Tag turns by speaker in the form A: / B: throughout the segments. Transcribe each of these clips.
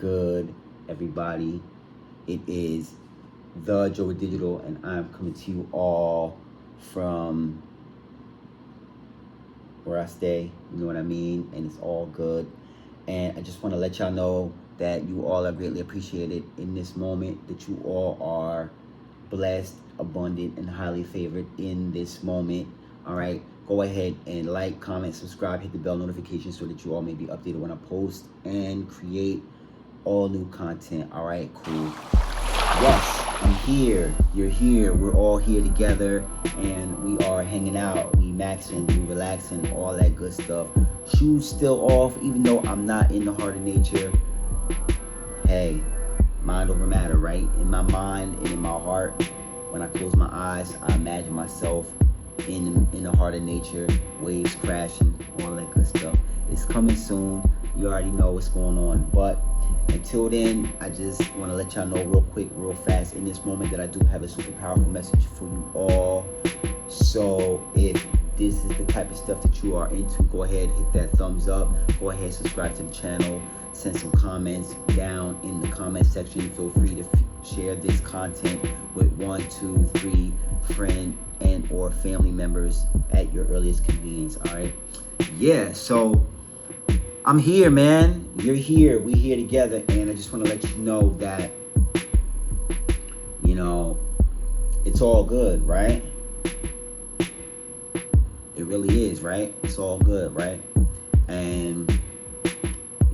A: good, everybody? It is the Joe with Digital, and I'm coming to you all from where I stay, you know what I mean? And it's all good. And I just want to let y'all know that you all are greatly appreciated in this moment, that you all are blessed, abundant, and highly favored in this moment. All right, go ahead and like, comment, subscribe, hit the bell notification so that you all may be updated when I post and create all new content. All right, cool. Yes, I'm here, you're here, we're all here together, and we are hanging out, we maxing, we relaxing, all that good stuff. Shoes still off, even though I'm not in the heart of nature. Hey, mind over matter, right? In my mind and in my heart, when I close my eyes, I imagine myself in the heart of nature, waves crashing, all that good stuff. It's coming soon. You already know what's going on. But until then, I just want to let y'all know real quick, real fast, in this moment, that I do have a super powerful message for you all. So if this is the type of stuff that you are into, go ahead, hit that thumbs up. Go ahead, subscribe to the channel. Send some comments down in the comment section. Feel free to share this content with 1, 2, 3 friend and or family members at your earliest convenience. All right, yeah, so I'm here, man. You're here, we're here together, and I just want to let you know that, you know, it's all good, right? It really is, right? It's all good, right? And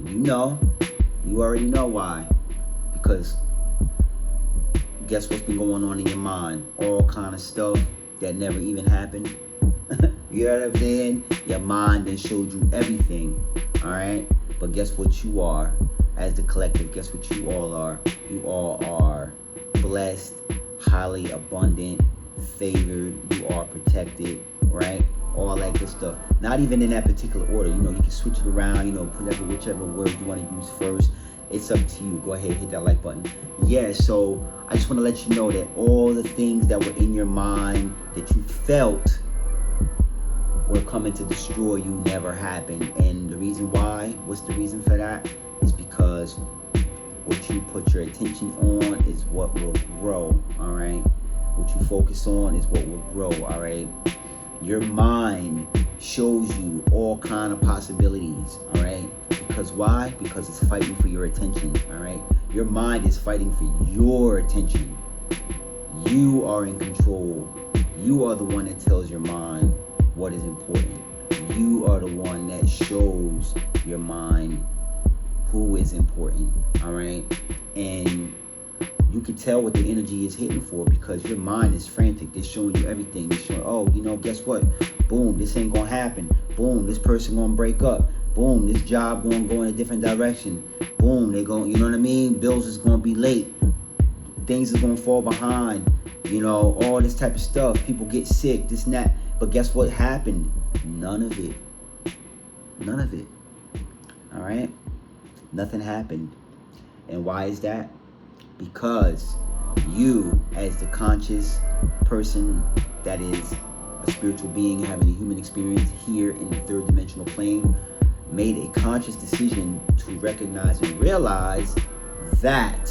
A: you already know why. Because guess what's been going on in your mind? All kind of stuff that never even happened. You know what I'm saying? Your mind then showed you everything, all right? But guess what you are? As the collective, guess what you all are? You all are blessed, highly abundant, favored. You are protected, right? All that good stuff. Not even in that particular order. You know, you can switch it around, you know, whichever word you want to use first. It's up to you. Go ahead, hit that like button. Yeah, so I just want to let you know that all the things that were in your mind that you felt were coming to destroy you never happened. And the reason why, what's the reason for that? Is because what you put your attention on is what will grow, all right? What you focus on is what will grow, all right? Your mind shows you all kind of possibilities, all right? Because why? Because it's fighting for your attention, all right? Your mind is fighting for your attention. You are in control. You are the one that tells your mind what is important. You are the one that shows your mind who is important, all right? And you can tell what the energy is hitting for, because your mind is frantic. It's showing you everything. It's showing, oh, you know, guess what? Boom, this ain't gonna happen. Boom, this person gonna break up. Boom, this job gonna go in a different direction. Boom, they gonna, you know what I mean? Bills is gonna be late. Things is gonna fall behind. You know, all this type of stuff. People get sick, this and that. But guess what happened? None of it. None of it. All right? Nothing happened. And why is that? Because you, as the conscious person that is a spiritual being having a human experience here in the third dimensional plane, made a conscious decision to recognize and realize that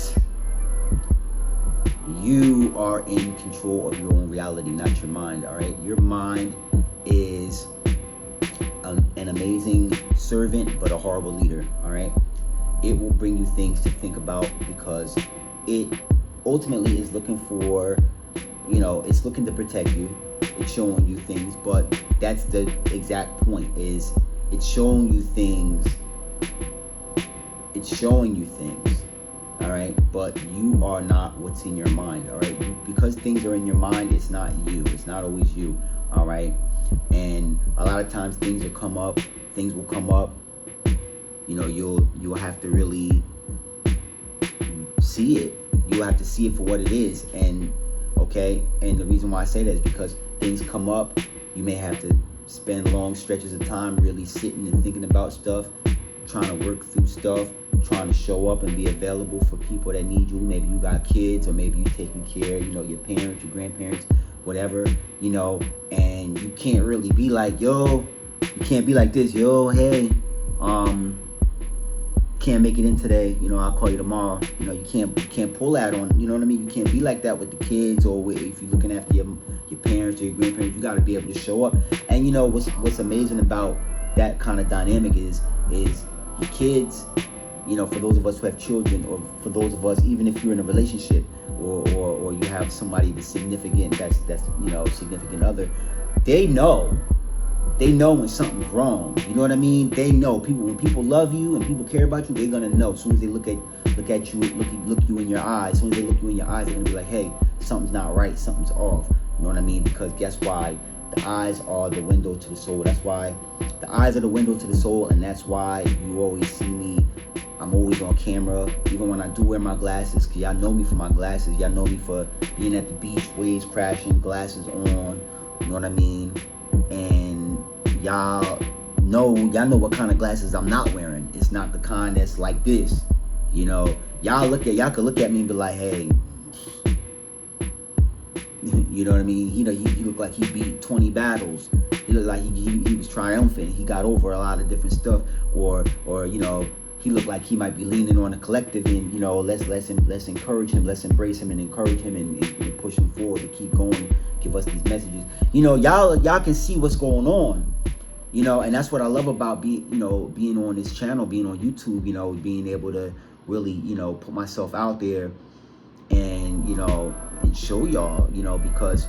A: you are in control of your own reality, not your mind, all right? Your mind is an amazing servant, but a horrible leader, all right? It will bring you things to think about, because it ultimately is looking for, you know, it's looking to protect you. It's showing you things, but that's the exact point, is it's showing you things. It's showing you things, all right? But you are not what's in your mind, all right? Because things are in your mind, it's not you. It's not always you, all right? And a lot of times things will come up. You know, you'll have to really see it. You have to see it for what it is. And okay, and the reason why I say that is because things come up. You may have to spend long stretches of time really sitting and thinking about stuff, trying to work through stuff, trying to show up and be available for people that need you. Maybe you got kids, or maybe you're taking care, you know, your parents, your grandparents, whatever, you know, and you can't really be like, yo, you can't be like this, yo, hey, can't make it in today, you know, I'll call you tomorrow. You know, you can't pull that on, you know what I mean? You can't be like that with the kids, or if you're looking after your parents or your grandparents. You got to be able to show up. And you know what's amazing about that kind of dynamic is your kids, you know, for those of us who have children, or for those of us, even if you're in a relationship, or you have somebody that's significant, that's you know, significant other, they know when something's wrong. You know what I mean? They know. When people love you and people care about you, they're gonna know. As soon as they look at you, look you in your eyes. As soon as they look you in your eyes, they're gonna be like, hey, something's not right, something's off. You know what I mean? Because guess why? The eyes are the window to the soul. That's why the eyes are the window to the soul, and that's why you always see me. I'm always on camera, even when I do wear my glasses, because y'all know me for my glasses. Y'all know me for being at the beach, waves crashing, glasses on. You know what I mean? And y'all know what kind of glasses I'm not wearing. It's not the kind that's like this. You know, y'all could look at me and be like, hey, you know what I mean? You know, he looked like he beat 20 battles. He looked like he was triumphant. He got over a lot of different stuff. Or you know, he looked like he might be leaning on the collective, and you know, let's encourage him, let's embrace him and encourage him and push him forward to keep going, give us these messages. You know, y'all can see what's going on. You know, and that's what I love about being on this channel, being on YouTube, you know, being able to really, you know, put myself out there and, you know, and show y'all, you know, because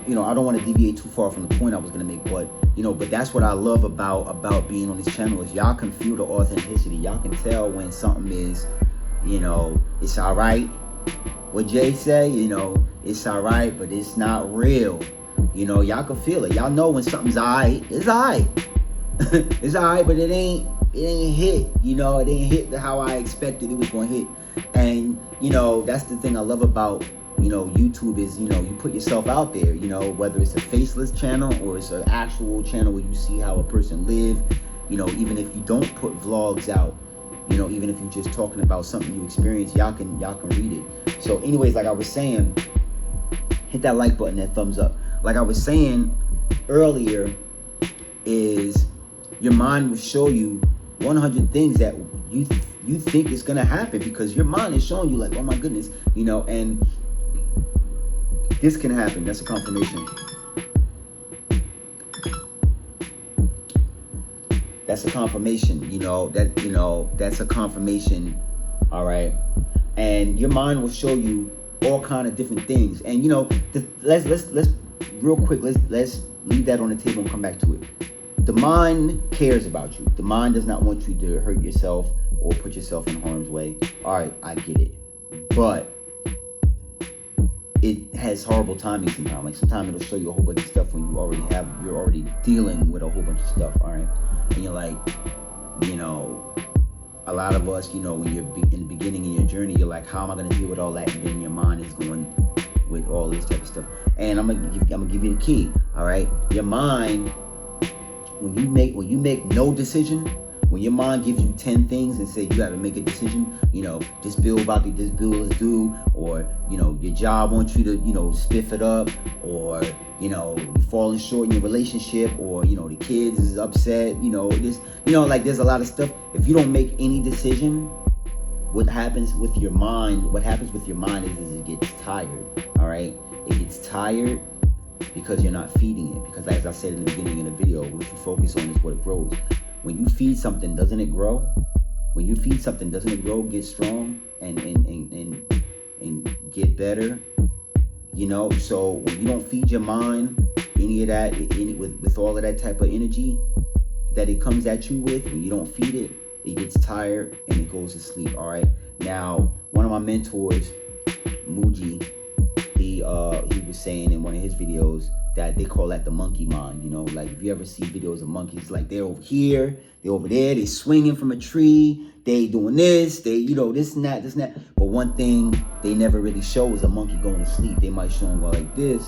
A: you know, I don't want to deviate too far from the point I was gonna make, but you know, but that's what I love about being on this channel, is y'all can feel the authenticity. Y'all can tell when something is, you know, it's all right. What Jay say, you know, it's all right, but it's not real. You know, y'all can feel it. Y'all know when something's all right. It's all right. It's all right, but it ain't hit. You know, it ain't hit how I expected it was going to hit. And, you know, that's the thing I love about, you know, YouTube is, you know, you put yourself out there, you know, whether it's a faceless channel or it's an actual channel where you see how a person live, you know, even if you don't put vlogs out, you know, even if you're just talking about something you experience, y'all can read it. So anyways, like I was saying, hit that like button, that thumbs up. Like I was saying earlier, is your mind will show you 100 things that you think is gonna happen, because your mind is showing you like, oh my goodness, you know, and this can happen. That's a confirmation. That's a confirmation, you know, that's a confirmation. All right. And your mind will show you all kind of different things. And you know, let's real quick, let's leave that on the table and come back to it. The mind cares about you. The mind does not want you to hurt yourself or put yourself in harm's way. All right, I get it. But it has horrible timing sometimes. Like sometimes it'll show you a whole bunch of stuff when you're already dealing with a whole bunch of stuff. All right. And you're like, you know, a lot of us, you know, when you're in the beginning of your journey, you're like, how am I going to deal with all that? And then your mind is going with all this type of stuff. And I'm gonna give you the key. All right. Your mind, when you make no decision, when your mind gives you 10 things and say you got to make a decision, you know, this bill is due, or, you know, your job wants you to, you know, spiff it up, or, you know, you're falling short in your relationship, or, you know, the kids is upset, you know, this, you know, like there's a lot of stuff. If you don't make any decision, what happens with your mind is it gets tired. All right. It gets tired because you're not feeding it. Because as I said in the beginning of the video, what you focus on is what it grows. When you feed something, doesn't it grow? When you feed something, doesn't it grow, get strong, and get better? You know, so when you don't feed your mind any of that, with all of that type of energy that it comes at you with, when you don't feed it, it gets tired and it goes to sleep. All right. Now, one of my mentors, Muji, he was saying in one of his videos that they call that the monkey mind. You know, like if you ever see videos of monkeys, like they're over here, they're over there, they swinging from a tree, they doing this, they, you know, this and that. But one thing they never really show is a monkey going to sleep. They might show them go like this,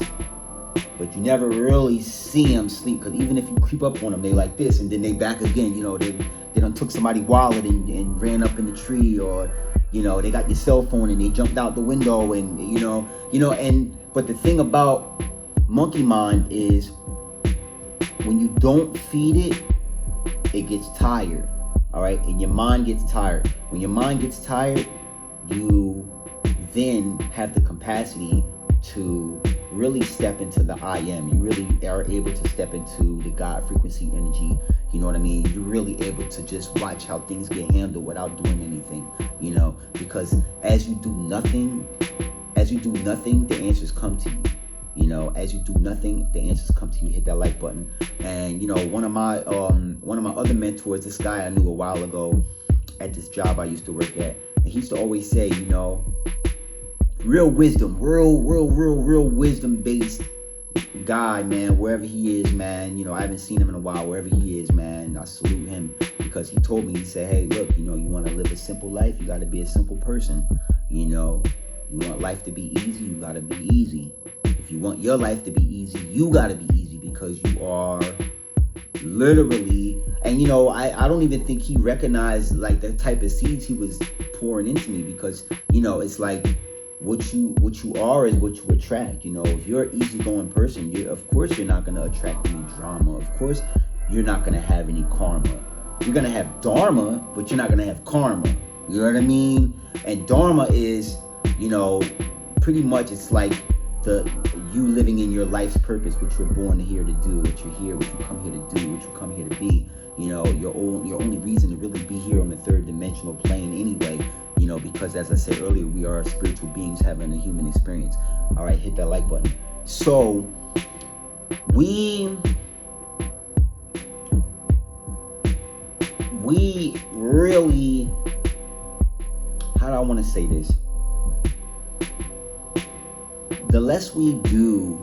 A: but you never really see them sleep, because even if you creep up on them, they like this, and then they back again. You know, they done took somebody's wallet and ran up in the tree, or, you know, they got your cell phone and they jumped out the window, and but the thing about monkey mind is when you don't feed it, it gets tired. All right, and your mind gets tired. When your mind gets tired, you then have the capacity to really step into the I am. You really are able to step into the God frequency energy. You know what I mean? You're really able to just watch how things get handled without doing anything, you know, because as you do nothing, the answers come to you. You know, as you do nothing, the answers come to you. Hit that like button. And you know, one of my other mentors, this guy I knew a while ago at this job I used to work at, and he used to always say, you know, real wisdom, real wisdom based guy, man, wherever he is, man. You know, I haven't seen him in a while. Wherever he is, man, I salute him, because he told me, he said, hey, look, you know, you want to live a simple life, you got to be a simple person. You know, you want life to be easy, you got to be easy. If you want your life to be easy, you got to be easy, because you are literally, and you know, I don't even think he recognized like the type of seeds he was pouring into me, because, you know, it's like, what you are is what you attract. You know, if you're an easygoing person, of course you're not going to attract any drama. Of course you're not going to have any karma. You're going to have dharma, but you're not going to have karma. You know what I mean? And dharma is, you know, pretty much it's like you living in your life's purpose, what you're born here to do, what you're here, what you come here to do, what you come here to be. You know, your only reason to really be here on the third dimensional plane anyway. You know, because as I said earlier, we are spiritual beings having a human experience. All right, hit that like button. So we really, how do I want to say this? The less we do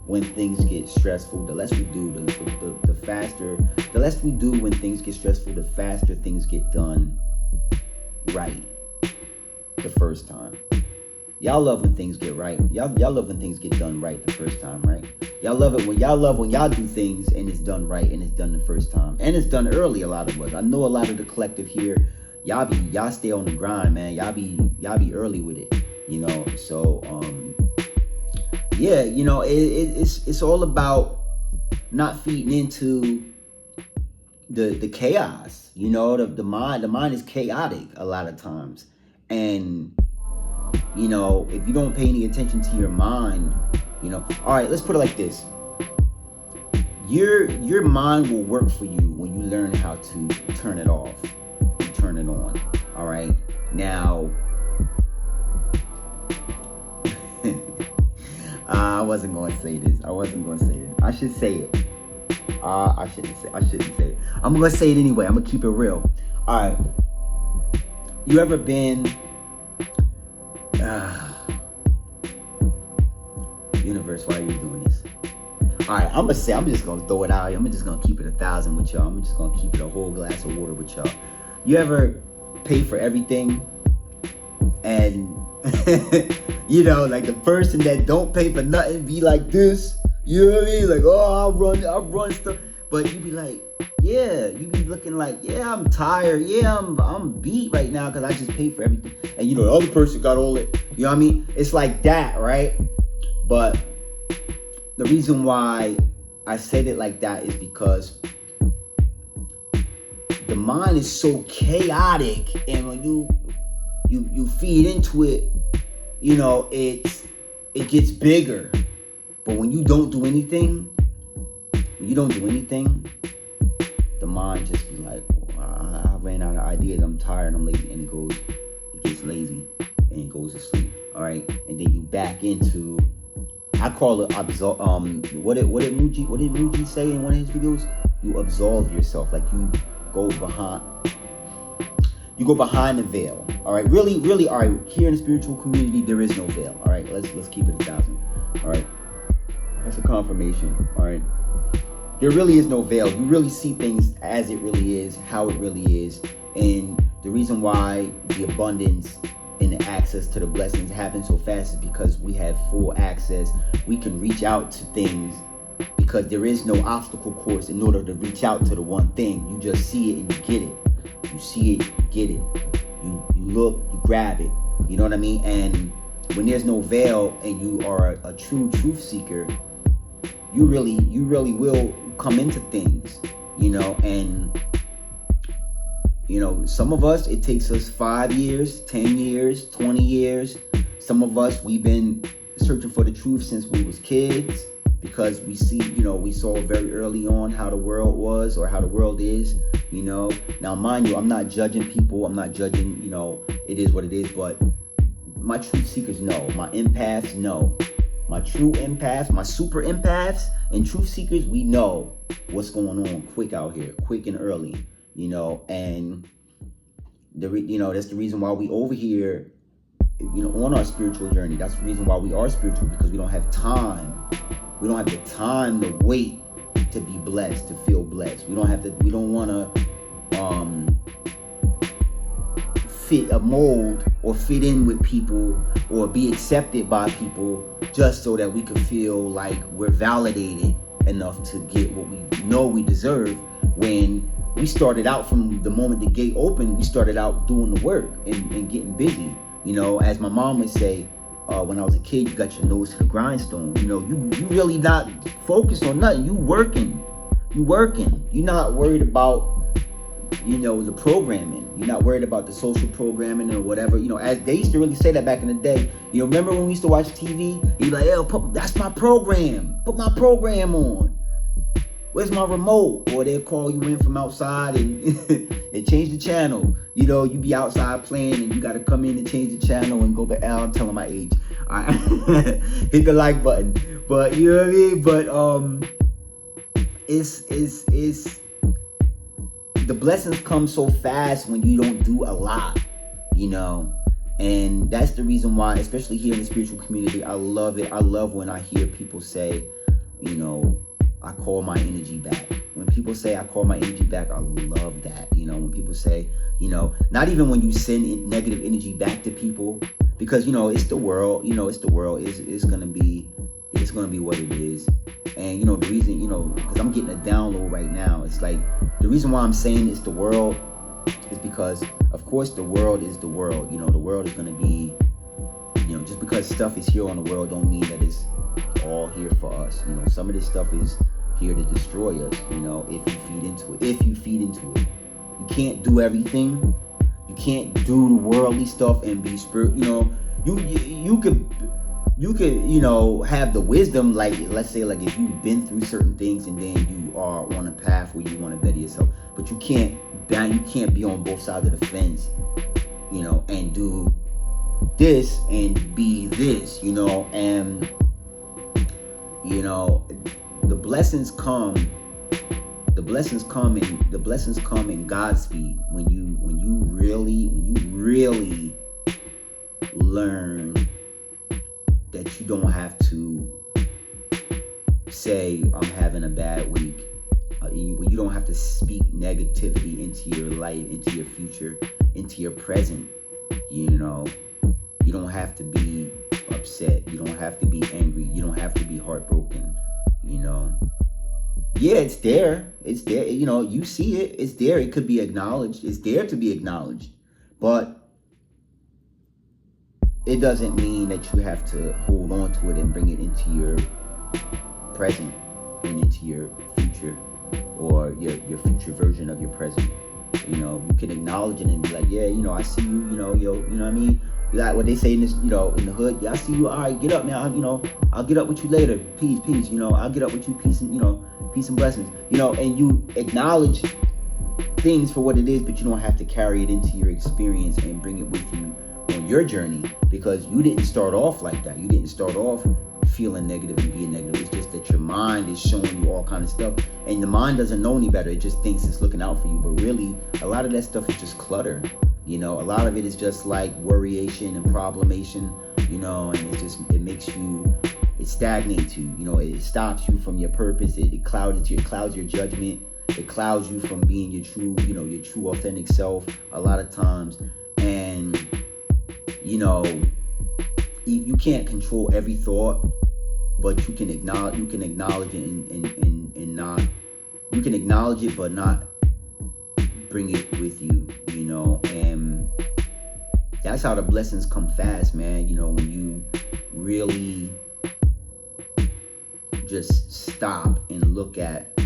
A: when things get stressful, the less we do, the faster, the less we do when things get stressful, the faster things get done right the first time. Y'all love when things get right. Y'all love when things get done right the first time, right? Y'all love when y'all do things and it's done right and it's done the first time. And it's done early, a lot of us. I know a lot of the collective here, y'all stay on the grind, man. Y'all be early with it, you know. So yeah, you know, it's all about not feeding into the chaos. You know, the mind is chaotic a lot of times. And, you know, if you don't pay any attention to your mind, you know, all right, let's put it like this. Your mind will work for you when you learn how to turn it off and turn it on. All right. Now, I wasn't going to say this. I should say it. I shouldn't say it. I'm going to say it anyway. I'm going to keep it real. All right. You ever been, universe, why are you doing this? All right, I'm just going to throw it out. I'm just going to keep it 1,000 with y'all. I'm just going to keep it a whole glass of water with y'all. You ever pay for everything and, you know, like the person that don't pay for nothing be like this? You know what I mean? Like, oh, I'll run stuff. But you be like, yeah, you be looking like, yeah, I'm tired. Yeah, I'm beat right now because I just paid for everything. And you know, the other person got all it. You know what I mean? It's like that, right? But the reason why I said it like that is because the mind is so chaotic, and when you feed into it, you know, it gets bigger. But when you don't do anything, the mind just be like, I ran out of ideas, I'm tired, I'm lazy, and it gets lazy and it goes to sleep. All right, and then you back into, I call it what did Muji say in one of his videos? You absolve yourself, like you go behind the veil. All right, really, all right. Here in the spiritual community, there is no veil. All right, let's keep it 1,000. All right, that's a confirmation. All right. There really is no veil. You really see things as it really is, how it really is. And the reason why the abundance and the access to the blessings happen so fast is because we have full access. We can reach out to things because there is no obstacle course in order to reach out to the one thing. You just see it and you get it. You see it, you get it. You look, you grab it. You know what I mean? And when there's no veil and you are a true truth seeker, you really will come into things, you know. And You know, some of us, it takes us 5 years, 10 years, 20 years. Some of us, we've been searching for the truth since we was kids, because we see, you know, we saw very early on how the world was, or how the world is, you know. Now, mind you, I'm not judging people. I'm not judging, you know, it is what it is. But my truth seekers know. My empaths know. My true empaths, my super empaths and truth seekers, we know what's going on quick out here, quick and early, you know. And you know, that's the reason why we over here, you know, on our spiritual journey. That's the reason why we are spiritual, because we don't have time. We don't have the time to wait to be blessed, to feel blessed. We don't want to fit a mold or fit in with people or be accepted by people just so that we could feel like we're validated enough to get what we know we deserve. When we started out, from the moment the gate opened, we started out doing the work and getting busy. You know, as my mom would say, when I was a kid, you got your nose to the grindstone. You know, you really not focused on nothing. You working. You're not worried about, you know, the programming. You're not worried about the social programming or whatever. You know, as they used to really say that back in the day. You know, remember when we used to watch TV? You'd be like, yo, that's my program. Put my program on. Where's my remote? Or they'll call you in from outside and and change the channel. You know, you be outside playing and you got to come in and change the channel and go back out. I'm telling my age. All right. Hit the like button. But you know what I mean? But it's the blessings come so fast when you don't do a lot, you know. And that's the reason why, especially here in the spiritual community, I love it. I love when I hear people say, you know, I call my energy back. When people say I call my energy back, I love that. You know, when people say, you know, not even when you send negative energy back to people, because, you know, it's the world. You know, it's the world. It's gonna be what it is. And, you know, the reason, you know, because I'm getting a download right now. It's like, the reason why I'm saying it's the world is because, of course, the world is the world. You know, the world is gonna be, you know, just because stuff is here on the world don't mean that it's all here for us. You know, some of this stuff is here to destroy us, you know, if you feed into it. You can't do everything. You can't do the worldly stuff and be spirit. You know, you could, you know, have the wisdom, like, let's say, like, if you've been through certain things and then you are on a path where you want to better yourself, but you can't be on both sides of the fence, you know, and do this and be this, you know. And, you know, the blessings come in Godspeed when you really learn that you don't have to say I'm having a bad week. When you don't have to speak negativity into your life, into your future, into your present. You know, you don't have to be upset. You don't have to be angry. You don't have to be heartbroken. You know, yeah, it's there. It's there. You know, you see it. It's there. It could be acknowledged. It's there to be acknowledged. But it doesn't mean that you have to hold on to it and bring it into your present and into your future, or your future version of your present. You know, you can acknowledge it and be like, yeah, you know, I see you, you know, yo, you know what I mean? Like what they say in this, you know, in the hood, yeah, I see you, all right, get up now, you know, I'll get up with you later, peace, you know, I'll get up with you, peace and, you know, peace and blessings, you know. And you acknowledge things for what it is, but you don't have to carry it into your experience and bring it with you on your journey, because you didn't start off like that. You didn't start off feeling negative and being negative. It's just that your mind is showing you all kind of stuff, and the mind doesn't know any better. It just thinks it's looking out for you, but really a lot of that stuff is just clutter. You know, a lot of it is just like worryation and problemation, you know, and it makes you, it stagnates you, you know, it stops you from your purpose. It clouds your judgment. It clouds you from being your true, you know, your true authentic self a lot of times. And, you know, you can't control every thought, but you can acknowledge it and not, you can acknowledge it, but not bring it with you, you know. And that's how the blessings come fast, man. You know, when you really just stop and look at,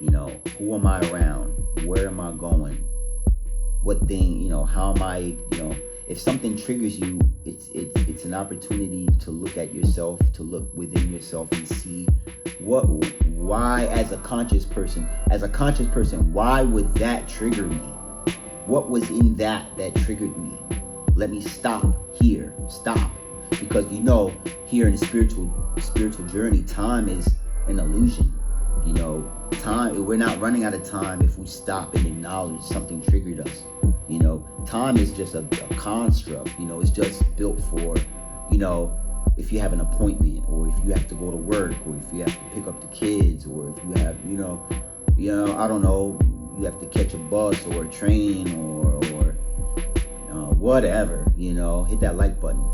A: you know, who am I around? Where am I going? what thing, you know, how am I, you know, if something triggers you, it's an opportunity to look at yourself, to look within yourself and see why as a conscious person, why would that trigger me? What was in that triggered me? Let me stop here, stop. Because you know, here in the spiritual journey, time is an illusion. You know, time, we're not running out of time if we stop and acknowledge something triggered us. You know, time is just a construct. You know, it's just built for, you know, if you have an appointment, or if you have to go to work, or if you have to pick up the kids, or if you have, you know, I don't know, you have to catch a bus or a train or whatever, you know, hit that like button.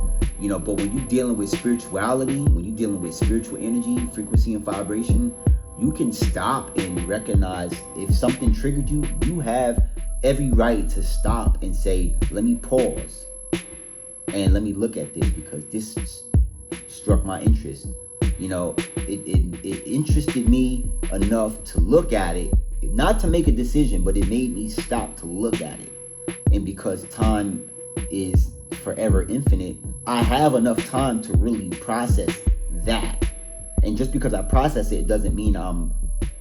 A: You know, but when you're dealing with spirituality, when you're dealing with spiritual energy, frequency and vibration, you can stop and recognize if something triggered you. You have every right to stop and say, let me pause and let me look at this, because this struck my interest. You know, it interested me enough to look at it, not to make a decision, but it made me stop to look at it. And because time is forever infinite, I have enough time to really process that. And just because I process it doesn't mean I'm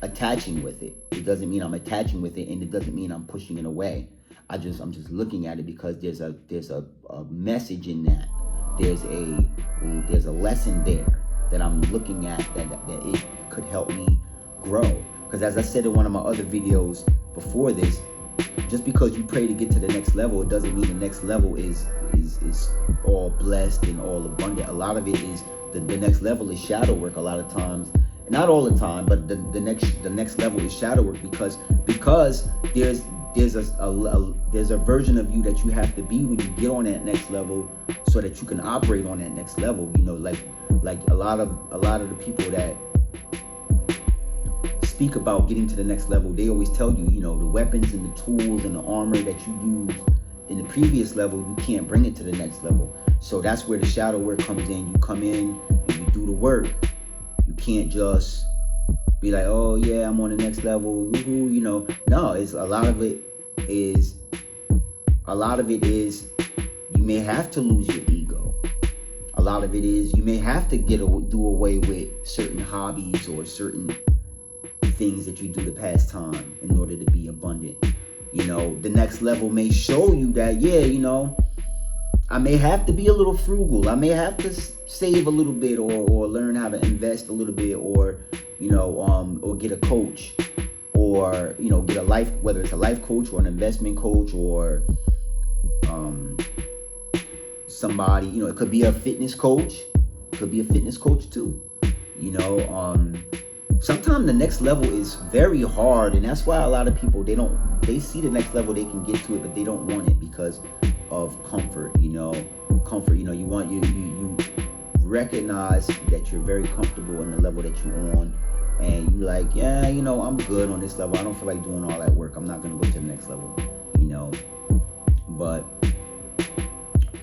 A: attaching with it. It doesn't mean I'm attaching with it, and it doesn't mean I'm pushing it away. I'm just looking at it because there's a message in that. There's a lesson there that I'm looking at that it could help me grow. Because as I said in one of my other videos before this, just because you pray to get to the next level, it doesn't mean the next level is all blessed and all abundant. A lot of it is the next level is shadow work. A lot of times, not all the time, but the next level is shadow work, because there's a version of you that you have to be when you get on that next level, so that you can operate on that next level. You know, like a lot of the people that speak about getting to the next level, they always tell you, you know, the weapons and the tools and the armor that you used in the previous level, you can't bring it to the next level. So that's where the shadow work comes in. You come in and you do the work. You can't just be like, oh yeah, I'm on the next level, woo-hoo, you know. No, it's a lot of it is you may have to lose your ego. A lot of it is you may have to do away with certain hobbies or certain things that you do to pass time in order to be abundant. You know, the next level may show you that, yeah, you know, I may have to be a little frugal. I may have to save a little bit, or learn how to invest a little bit, or, you know, or get a coach, or, you know, get whether it's a life coach or an investment coach, or somebody, you know, it could be a fitness coach. It could be a fitness coach too. You know, sometimes the next level is very hard, and that's why a lot of people, they see the next level, they can get to it, but they don't want it because of comfort. You know, you recognize that you're very comfortable in the level that you're on, and you're like, yeah, you know, I'm good on this level. I don't feel like doing all that work. I'm not gonna go to the next level. You know,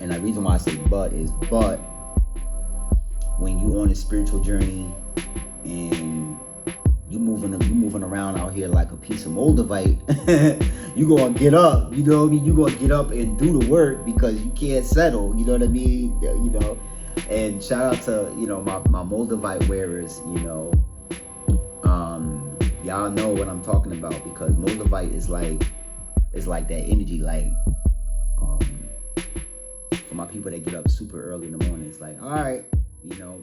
A: and the reason why I say but when you're on a spiritual journey and you moving around out here like a piece of moldavite, you gonna get up, you know what I mean? You gonna get up and do the work because you can't settle, you know what I mean? You know, and shout out to, you know, my moldavite wearers, you know, y'all know what I'm talking about, because moldavite is like that energy, like, for my people that get up super early in the morning, it's like, all right, you know,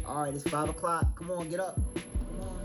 A: all right, it's 5 o'clock, come on, get up. Come on.